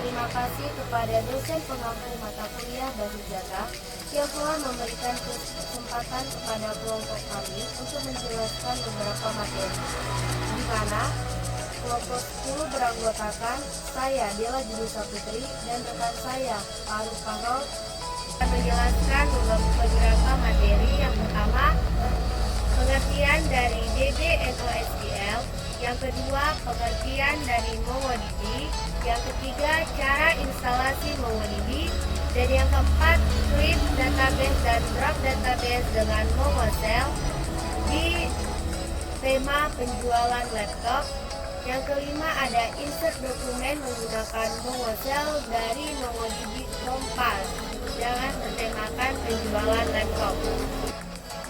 berterima kasih kepada dosen pengampu mata kuliah Bahasa Data yang telah memberikan kesempatan kepada kelompok kami untuk menjelaskan beberapa materi, di mana kelompok 10 beranggotakan saya, Dela Jurusa Putri, dan rekan saya, Faruk Karol, akan menjelaskan beberapa materi. Yang pertama, pengertian dari DB/NoSQL, yang kedua, pengertian dari MongoDB, yang ketiga, cara instalasi MongoDB, dan yang keempat, create database dan drop database dengan MongoShell di tema penjualan laptop. Yang kelima, ada insert dokumen menggunakan MongoShell dari MongoDB Compass dengan bertemakan penjualan laptop.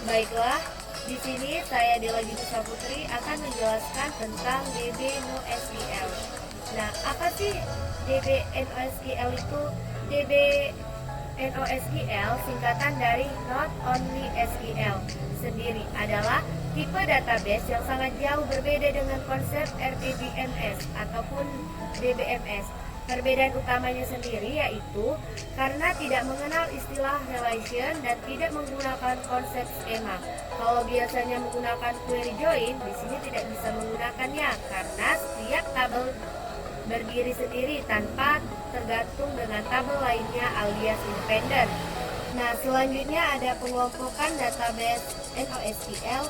Baiklah, di sini saya Dela Jurusa Putri akan menjelaskan tentang DB/NoSQL. Nah, apa sih DB/NoSQL itu? DB/NoSQL singkatan dari Not Only SQL sendiri adalah tipe database yang sangat jauh berbeda dengan konsep RDBMS ataupun DBMS. Perbedaan utamanya sendiri yaitu karena tidak mengenal istilah relation dan tidak menggunakan konsep skema. Kalau biasanya menggunakan query join, di sini tidak bisa menggunakannya karena setiap tabel berdiri sendiri tanpa tergantung dengan tabel lainnya alias independen. Nah, selanjutnya ada pengelompokan database NoSQL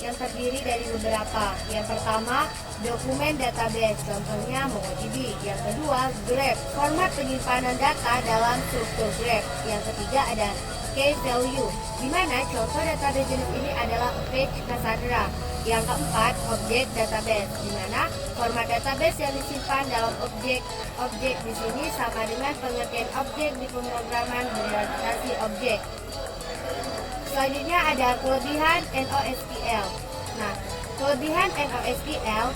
yang terdiri dari beberapa. Yang pertama, dokumen database, contohnya MongoDB. Yang kedua, graph, format penyimpanan data dalam struktur graph. Yang ketiga ada key value, di mana contoh database jenis ini adalah Apache Cassandra. Yang keempat, objek database, di mana format database yang disimpan dalam objek di sini sama dengan pengertian objek di pemrograman berorientasi objek. Selanjutnya ada kelebihan NoSQL. Nah, kelebihan NoSQL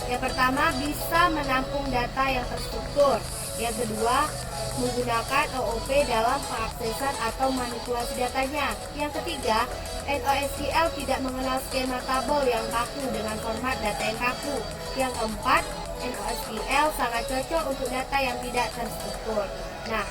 yang pertama bisa menampung data yang terstruktur. Yang kedua, menggunakan OOP dalam pengaksesan atau manipulasi datanya. Yang ketiga, NoSQL tidak mengenal skema tabel yang kaku dengan format data yang kaku. Yang keempat, NoSQL sangat cocok untuk data yang tidak terstruktur. Nah,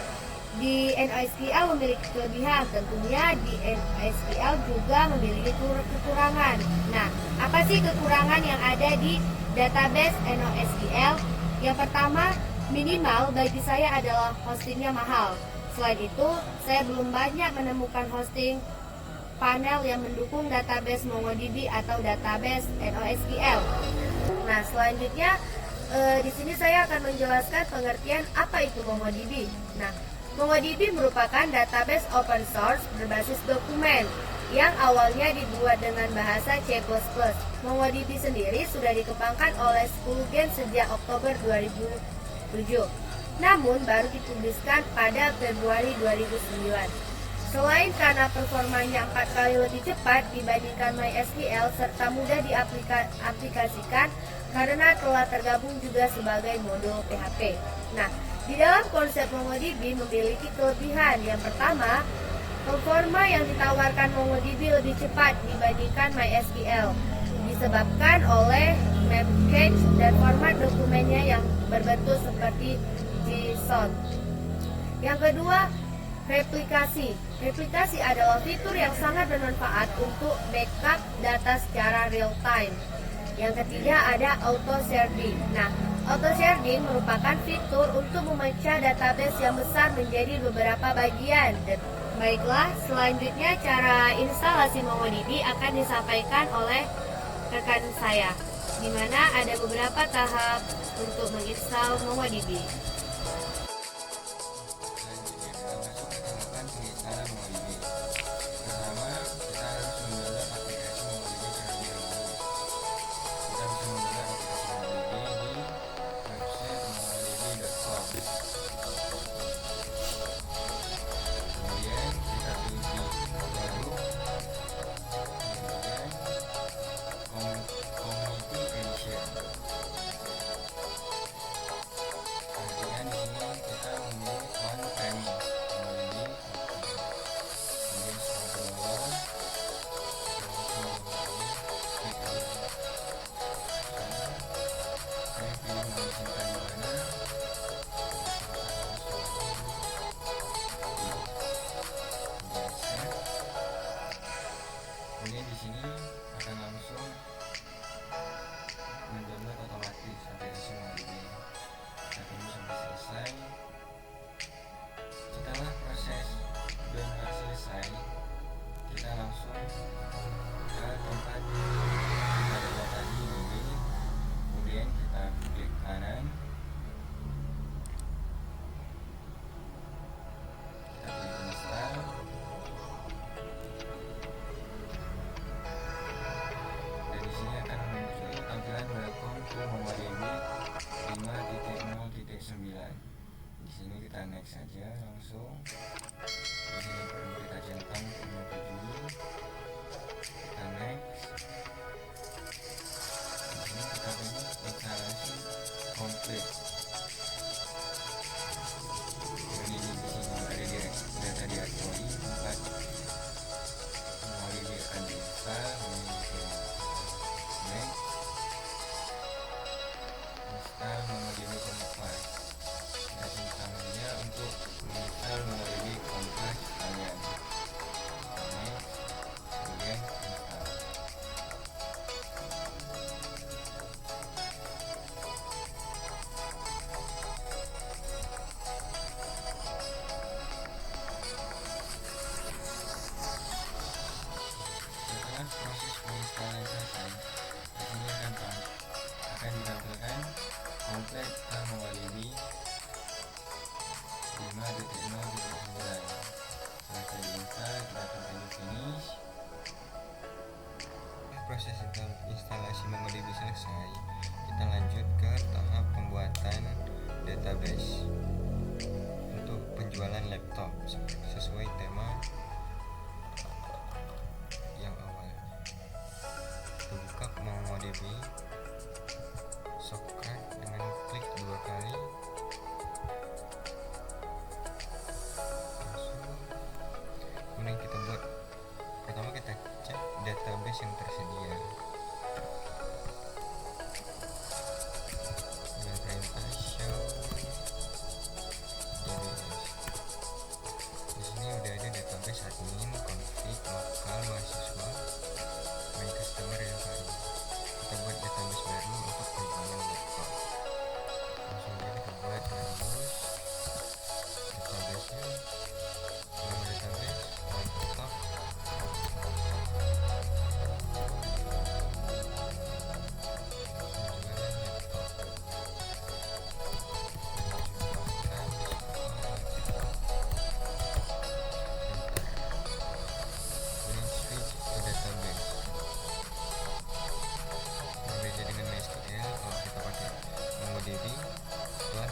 di NoSQL memiliki kelebihan, tentunya di NoSQL juga memiliki kekurangan. Nah, apa sih kekurangan yang ada di database NoSQL? Yang pertama, minimal bagi saya adalah hostingnya mahal. Selain itu, saya belum banyak menemukan hosting panel yang mendukung database MongoDB atau database NoSQL. Nah, selanjutnya di sini saya akan menjelaskan pengertian apa itu MongoDB. Nah, MongoDB merupakan database open source berbasis dokumen yang awalnya dibuat dengan bahasa C++. MongoDB sendiri sudah dikembangkan oleh 10 Gen sejak Oktober 2007. Namun baru dipubliskan pada Februari 2009. Selain karena performanya 4 kali lebih cepat dibandingkan MySQL serta mudah diaplikasikan karena telah tergabung juga sebagai modul PHP. Nah, di dalam konsep MongoDB memiliki kelebihan. Yang pertama, performa yang ditawarkan MongoDB lebih cepat dibandingkan MySQL disebabkan oleh Memcache dan format dokumennya yang berbentuk seperti JSON. Yang kedua, replikasi. Replikasi adalah fitur yang sangat bermanfaat untuk backup data secara real time. Yang ketiga ada auto sharding. Nah, auto sharding merupakan fitur untuk memecah database yang besar menjadi beberapa bagian. Dan baiklah, selanjutnya cara instalasi MongoDB akan disampaikan oleh rekan saya, di mana ada beberapa tahap untuk menginstal MongoDB. Di sini kita next saja langsung. Di sini perlu kita centang menyetujui. Kita next. Di sini kita pilih instalasi komplit. Jadi di sini ada data directory tempat MongoDB akan diinstal. Next. Install MongoDB Compass. Kita centang saja untuk menginstal MongoDB Compass kalian. Next. Kemudian install. Setelah proses penginstalan selesai, di sini akan ditampilkan komplit ke MongoDB 5.0.9. Selesai diinstal, kita pilih finish. Proses instalasi MongoDB selesai, kita lanjut ke tahap pembuatan database untuk penjualan laptop sesuai tema yang awal. Kita buka MongoDB shortcut dengan klik 2 kali. Kemudian kita buat, pertama kita cek database yang tersedia dengan perintah show DBS. Di sini udah ada database admin, config, lokal, mahasiswa, my customer, dan baru. Kita buat database baru untuk penjualan laptop. Langsung aja kita buat rumus database-nya. Nama database laptop. MongoDB setelah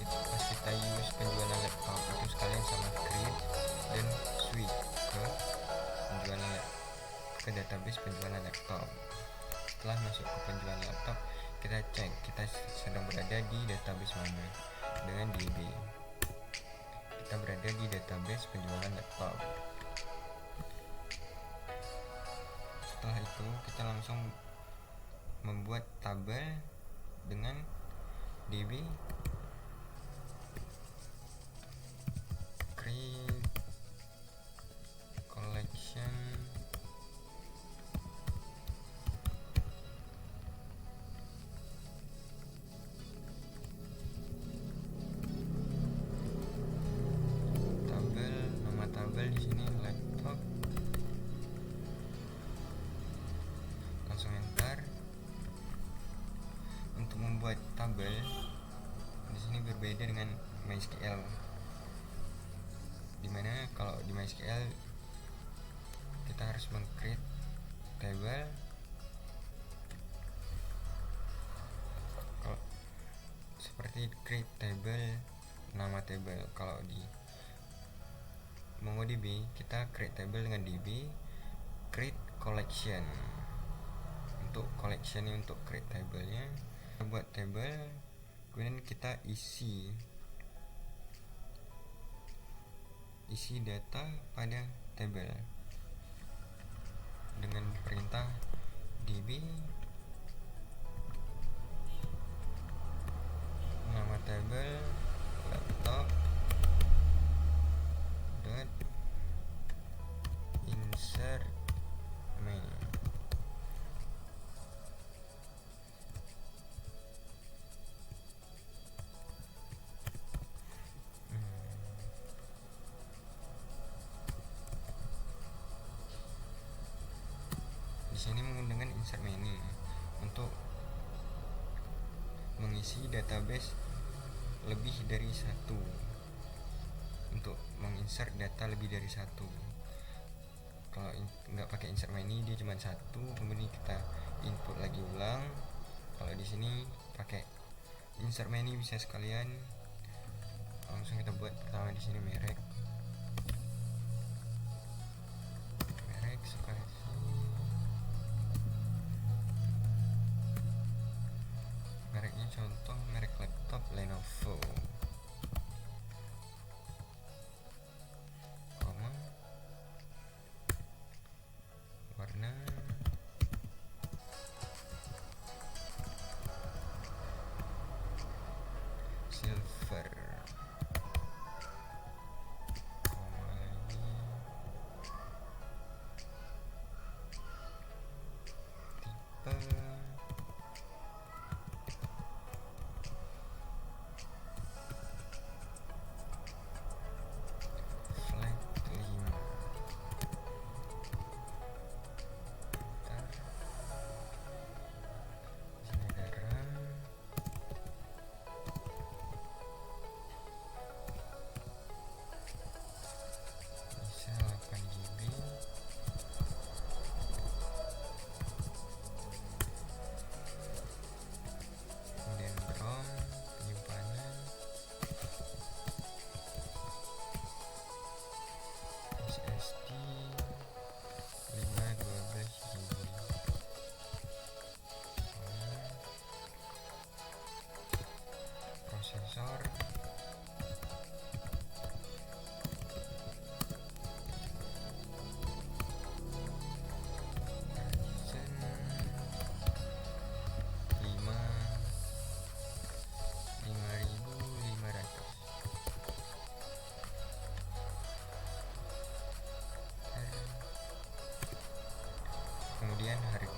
pas kita use penjualan laptop itu sekalian sama create dan switch ke penjualan ke database penjualan laptop. Setelah masuk ke penjualan laptop, kita cek kita sedang berada di database mana. Dengan DB kita berada di database penjualan laptop. Setelah itu kita langsung membuat tabel dengan DB create collection tabel. Nama tabel di sini laptop. Langsung enter. Untuk membuat tabel di sini berbeda dengan MySQL, dimana kalau di MySQL kita harus meng-create table. Kalau seperti create table, nama table. Kalau di MongoDB kita create table dengan DB create collection. Untuk collectionnya, untuk create tablenya, kita buat table, kemudian kita isi data pada table dengan perintah DB nama table laptop dot insert main. Di sini menggunakan insert menu untuk mengisi database lebih dari satu, untuk menginsert data lebih dari satu. Kalau nggak pakai insert menu dia cuma satu, kemudian kita input lagi ulang. Kalau di sini pakai insert menu bisa sekalian langsung kita buat pertama di sini merek spasi mereknya, contoh merek laptop Lenovo, koma, warna silver, koma lagi, tipe flat 5, ntar sini ada RAM, bisa 8 GB, kemudian ROM penyimpanan, SSD 512 GB, prosesor Ryzen 5500. Kemudian harga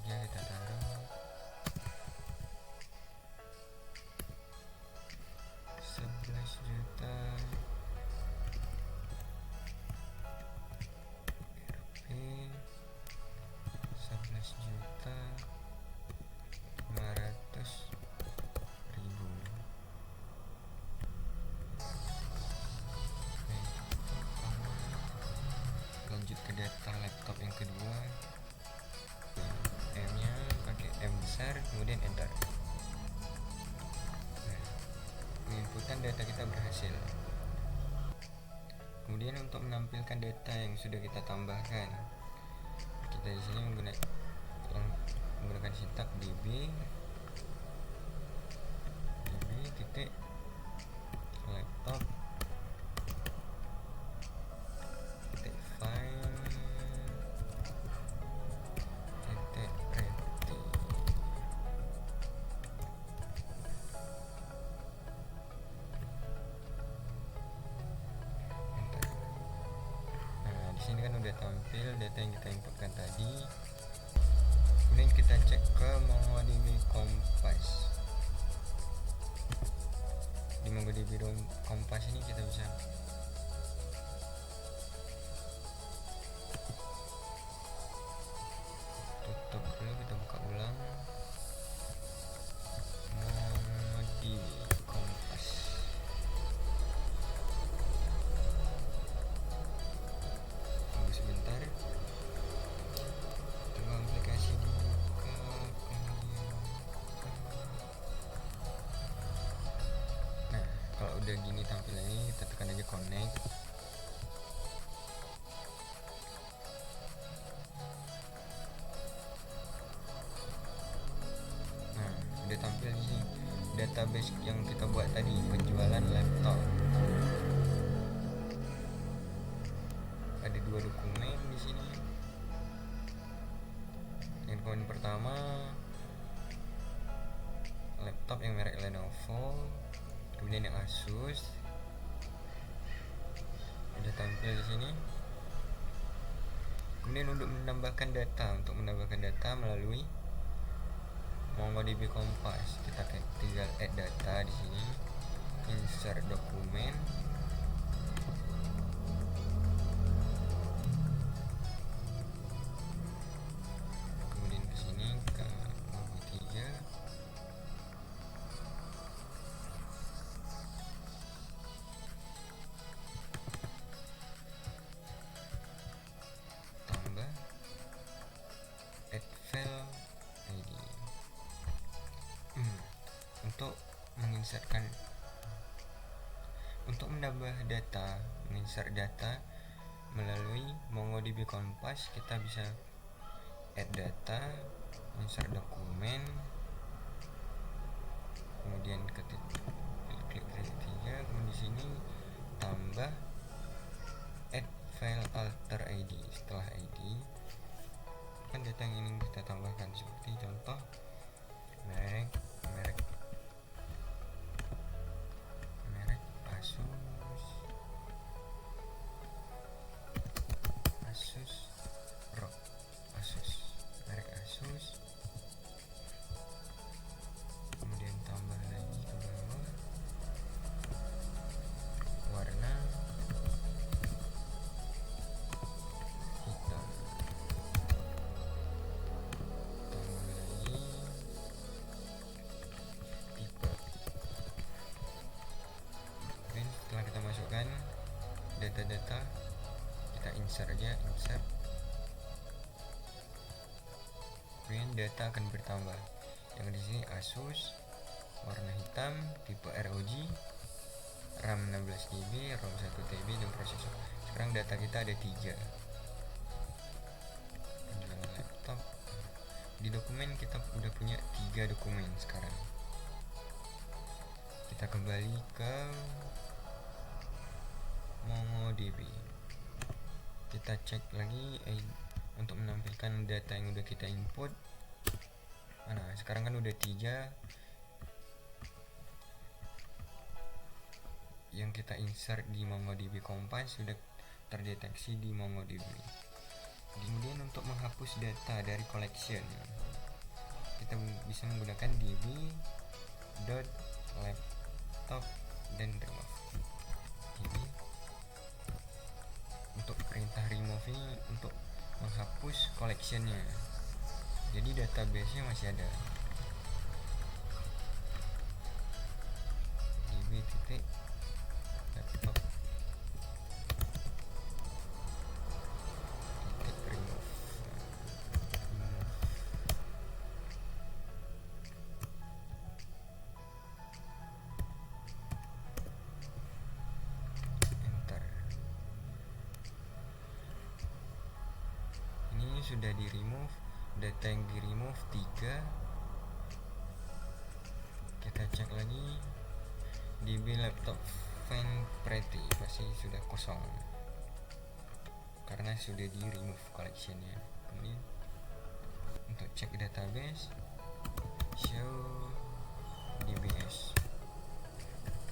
kita taruh 11 juta, RP 11 juta 500.000. Lanjut ke data laptop yang kedua, M nya pakai M besar, kemudian enter. Nah, penginputan data kita berhasil. Kemudian untuk menampilkan data yang sudah kita tambahkan, kita di sini menggunakan sintak db titik laptop titik file titik ready. Enter. Nah, di sini kan udah tampil data yang kita inputkan tadi. Kemudian kita cek ke MongoDB Kompas. Di MongoDB Kompas ini kita bisa tutup dulu, kita buka ulang MongoDB Kompas. Tunggu sebentar, coba aplikasi dibuka. Nah, kalau udah gini tampilannya, kita tekan aja connect. Nah, udah tampil di sini database yang kita buat tadi, penjualan laptop. Ada 2 dokumen di sini. Yang dokumen pertama laptop yang merek Lenovo, kemudian yang Asus udah tampil di sini. Kemudian untuk menambahkan data melalui MongoDB Kompas, kita tinggal add data di sini, insert dokumen, kemudian ke sini ke Mobi 3, tambah add file ID. Untuk menginsertkan untuk menambah data, menginsert data melalui MongoDB Compass, kita bisa add data, insert dokumen, kemudian klik ketiga, kemudian di sini tambah add file alter ID. Setelah ID kan data yang ingin kita tambahkan, seperti contoh merek Asus ROG, merek Asus, kemudian tambah lagi ke bawah warna hitam, tambah lagi tipe. Dan setelah kita masukkan data-data, kita insert aja, kemudian data akan bertambah. Yang di sini Asus, warna hitam, tipe ROG, RAM 16GB, ROM 1TB, dan prosesor. Sekarang data kita ada 3. Penjualan laptop. Di dokumen kita udah punya 3 dokumen sekarang. Kita kembali ke MongoDB. Kita cek lagi untuk menampilkan data yang udah kita input. Nah, sekarang kan udah 3 yang kita insert di MongoDB Compass, sudah terdeteksi di MongoDB. Kemudian untuk menghapus data dari collection, kita bisa menggunakan db.laptop dan remove. Jadi untuk perintah remove ini untuk menghapus collectionnya, jadi database-nya masih ada. db.laptop remove. Enter. Ini sudah di remove. Data yang di remove 3. Kita cek lagi db laptop fan pretty, pasti sudah kosong karena sudah di remove collectionnya. Kemudian untuk cek database, show dbs,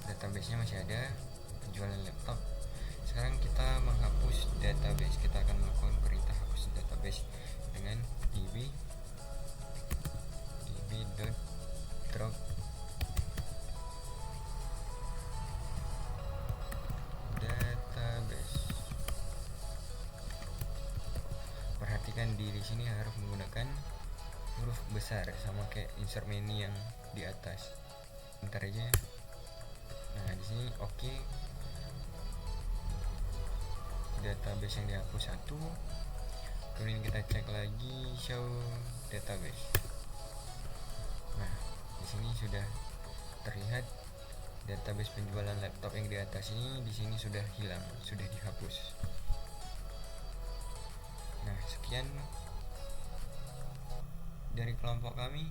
database nya masih ada, penjualan laptop. Sekarang kita menghapus database, kita akan melakukan perintah hapus database dengan db.drop database. Perhatikan di sini harus menggunakan huruf besar sama kayak insert menu yang di atas. Bentar aja. Nah, di sini oke. Database yang dihapus 1. Kemudian kita cek lagi show database. Nah, di sini sudah terlihat database penjualan laptop yang di atas ini, di sini sudah hilang, sudah dihapus. Nah, sekian dari kelompok kami.